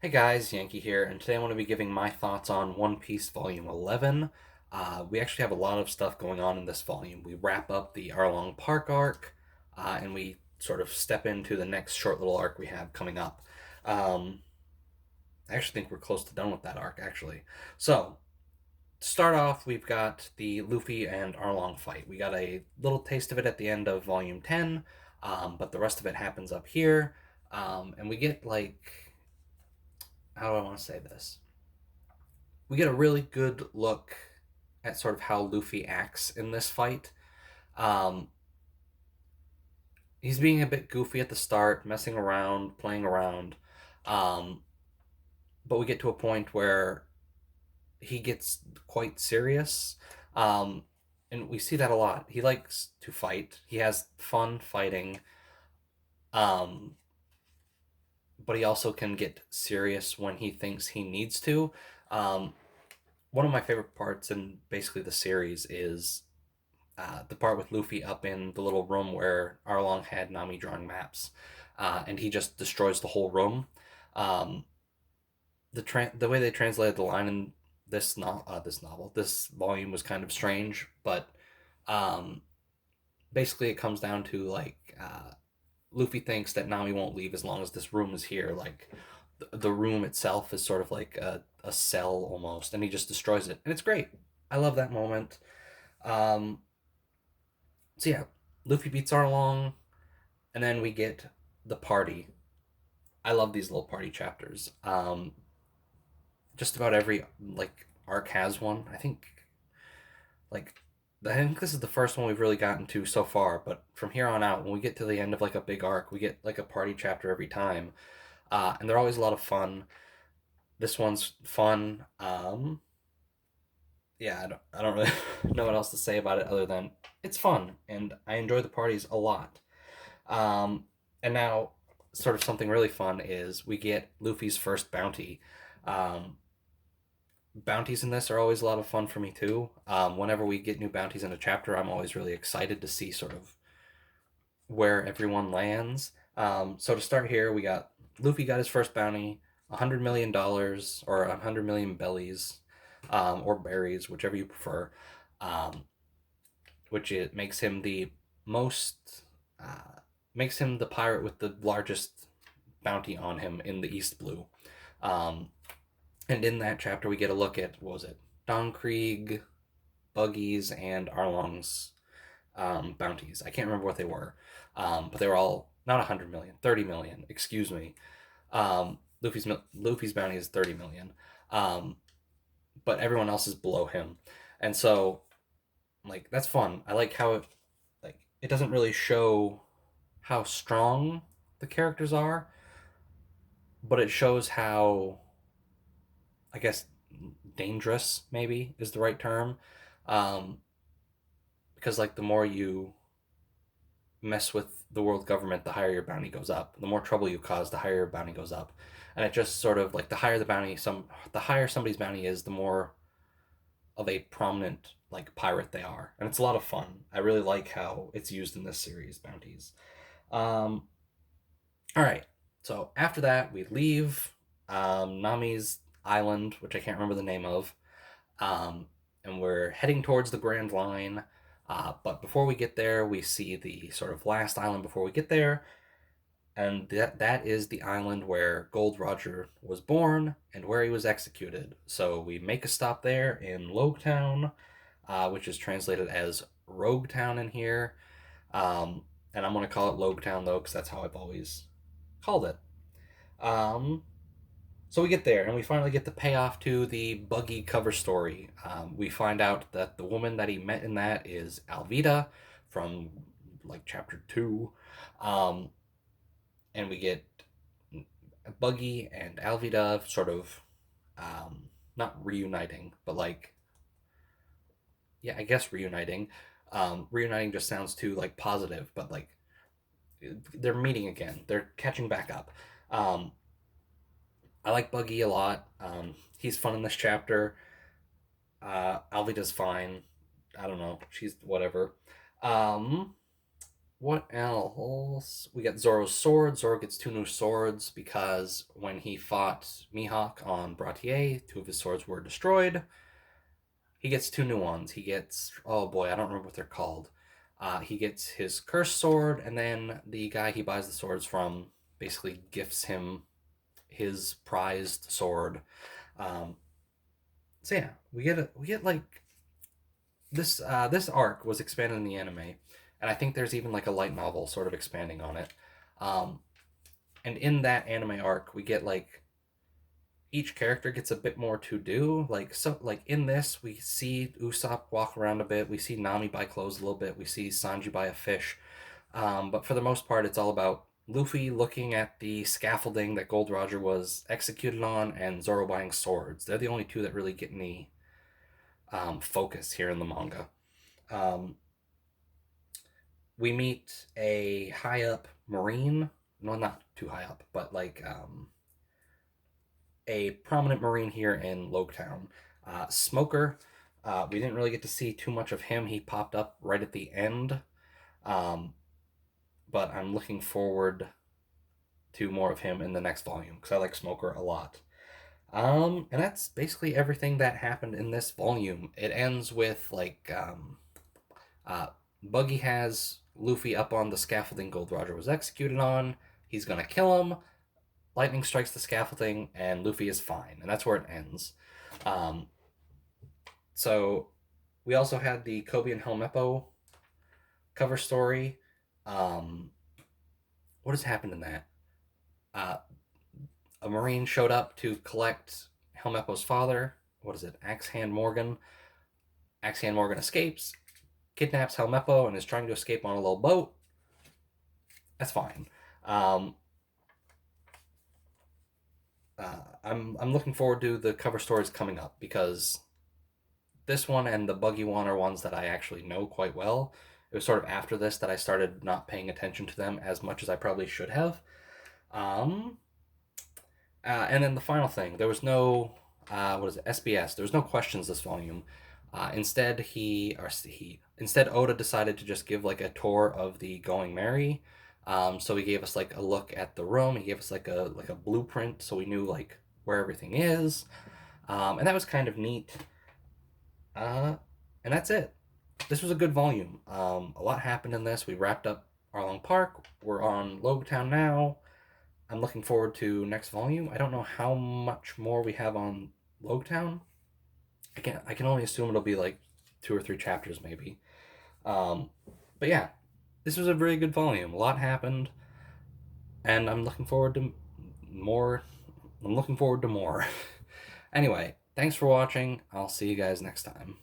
Hey guys, Yankee here, and today I want to be giving my thoughts on One Piece Volume 11. We actually have a lot of stuff going on in this volume. We wrap up the Arlong Park arc, and we sort of step into the next short little arc we have coming up. Um, I actually think we're close to done with that arc, actually. So, to start off, we've got the Luffy and Arlong fight. We got a little taste of it at the end of Volume 10, but the rest of it happens up here. And we get, how do I want to say this? We get a really good look at sort of how Luffy acts in this fight. Um, he's being a bit goofy at the start, messing around, playing around, um, but we get to a point where he gets quite serious, um, and we see that a lot. He likes to fight. He has fun fighting, um, but he also can get serious when he thinks he needs to. Um, One of my favorite parts in basically the series is the part with Luffy up in the little room where Arlong had Nami drawing maps, and he just destroys the whole room. Um, the way they translated the line in this volume was kind of strange, but um, basically it comes down to Luffy thinks that Nami won't leave as long as this room is here. Like the room itself is sort of like a cell almost, and he just destroys it, and it's great. I love that moment. Um, so yeah, Luffy beats Arlong, and then we get the party. I love these little party chapters. Just about every arc has one. Like I think this is the first one we've really gotten to so far. But from here on out, when we get to the end of like a big arc, we get like a party chapter every time, and they're always a lot of fun. This one's fun. Yeah, I don't really know what else to say about it other than it's fun, and I enjoy the parties a lot. Um, and now, sort of something really fun is we get Luffy's first bounty. Um, Bounties in this are always a lot of fun for me too. Whenever we get new bounties in a chapter, I'm always really excited to see sort of where everyone lands. So to start here, we got Luffy got his first bounty, $100 million or 100 million bellies, or berries, whichever you prefer, um, which it makes him the most makes him the pirate with the largest bounty on him in the East Blue. Um, and in that chapter, we get a look at what was it, Don Krieg, Buggy's, and Arlong's bounties. I can't remember what they were, but they were all not 100 million, 30 million. Excuse me. Luffy's bounty is 30 million, but everyone else is below him, and so that's fun. I like how it doesn't really show how strong the characters are, but it shows how, I guess, dangerous maybe is the right term, um, because the more you mess with the world government, the higher your bounty goes up. The more trouble you cause, the higher your bounty goes up, and it just sort of the higher the higher somebody's bounty is, the more of a prominent pirate they are, and it's a lot of fun. I really like how it's used in this series, bounties. Um, all right, so after that we leave Nami's island, which I can't remember the name of, um, and we're heading towards the Grand Line. But before we get there, we see the sort of last island before we get there, and that is the island where Gold Roger was born and where he was executed. So we make a stop there in Loguetown, which is translated as Rogue Town in here. Um, and I'm going to call it Loguetown though, because that's how I've always called it. Um, so we get there, and we finally get the payoff to the Buggy cover story. We find out that the woman that he met in that is Alvida from chapter 2. Um, and we get Buggy and Alvida sort of, not reuniting, but yeah, I guess reuniting. Reuniting just sounds too positive, but they're meeting again. They're catching back up. Um, I like Buggy a lot. He's fun in this chapter. Alvida's fine. I don't know. She's whatever. Um, What else? We get Zoro's sword. Zoro gets 2 new swords because when he fought Mihawk on Bratier, 2 of his swords were destroyed. He gets 2 new ones. He gets, oh boy, I don't remember what they're called. He gets his cursed sword, and then the guy he buys the swords from basically gifts him his prized sword. Um, so yeah, we get like this arc was expanded in the anime, and I think there's even like a light novel sort of expanding on it. Um, and in that anime arc, we get like each character gets a bit more to do. Like in this, we see Usopp walk around a bit. We see Nami buy clothes a little bit. We see Sanji buy a fish. But for the most part, it's all about Luffy looking at the scaffolding that Gold Roger was executed on, and Zoro buying swords. They're the only two that really get any focus here in the manga. Um, we meet a high up Marine. No, not too high up, but like a prominent Marine here in Loguetown. Smoker. We didn't really get to see too much of him. He popped up right at the end. Um, but I'm looking forward to more of him in the next volume because I like Smoker a lot. And that's basically everything that happened in this volume. It ends with uh, Buggy has Luffy up on the scaffolding Gold Roger was executed on. He's gonna kill him. Lightning strikes the scaffolding, and Luffy is fine, and that's where it ends. Um, so we also had the Kobe and Helmeppo cover story. Um, what has happened in that? Uh, a Marine showed up to collect Helmeppo's father. What is it? Axe Hand Morgan. Axe Hand Morgan escapes, kidnaps Helmeppo, and is trying to escape on a little boat. That's fine. Um, I'm looking forward to the cover stories coming up because this one and the Buggy one are ones that I actually know quite well. It was sort of after this that I started not paying attention to them as much as I probably should have. Um, and then the final thing, there was no what is it, SBS. There was no questions this volume. Instead Oda decided to just give like a tour of the Going Merry. So he gave us like a look at the room. He gave us like a blueprint, so we knew like where everything is, and that was kind of neat. Uh, and that's it. This was a good volume. A lot happened in this. We wrapped up Arlong Park. We're on Loguetown now. I'm looking forward to next volume. I don't know how much more we have on Loguetown. I can only assume it'll be like 2 or 3 chapters maybe. Um, but yeah, this was a very good volume. A lot happened, and I'm looking forward to more. I'm looking forward to more. Anyway, thanks for watching. I'll see you guys next time.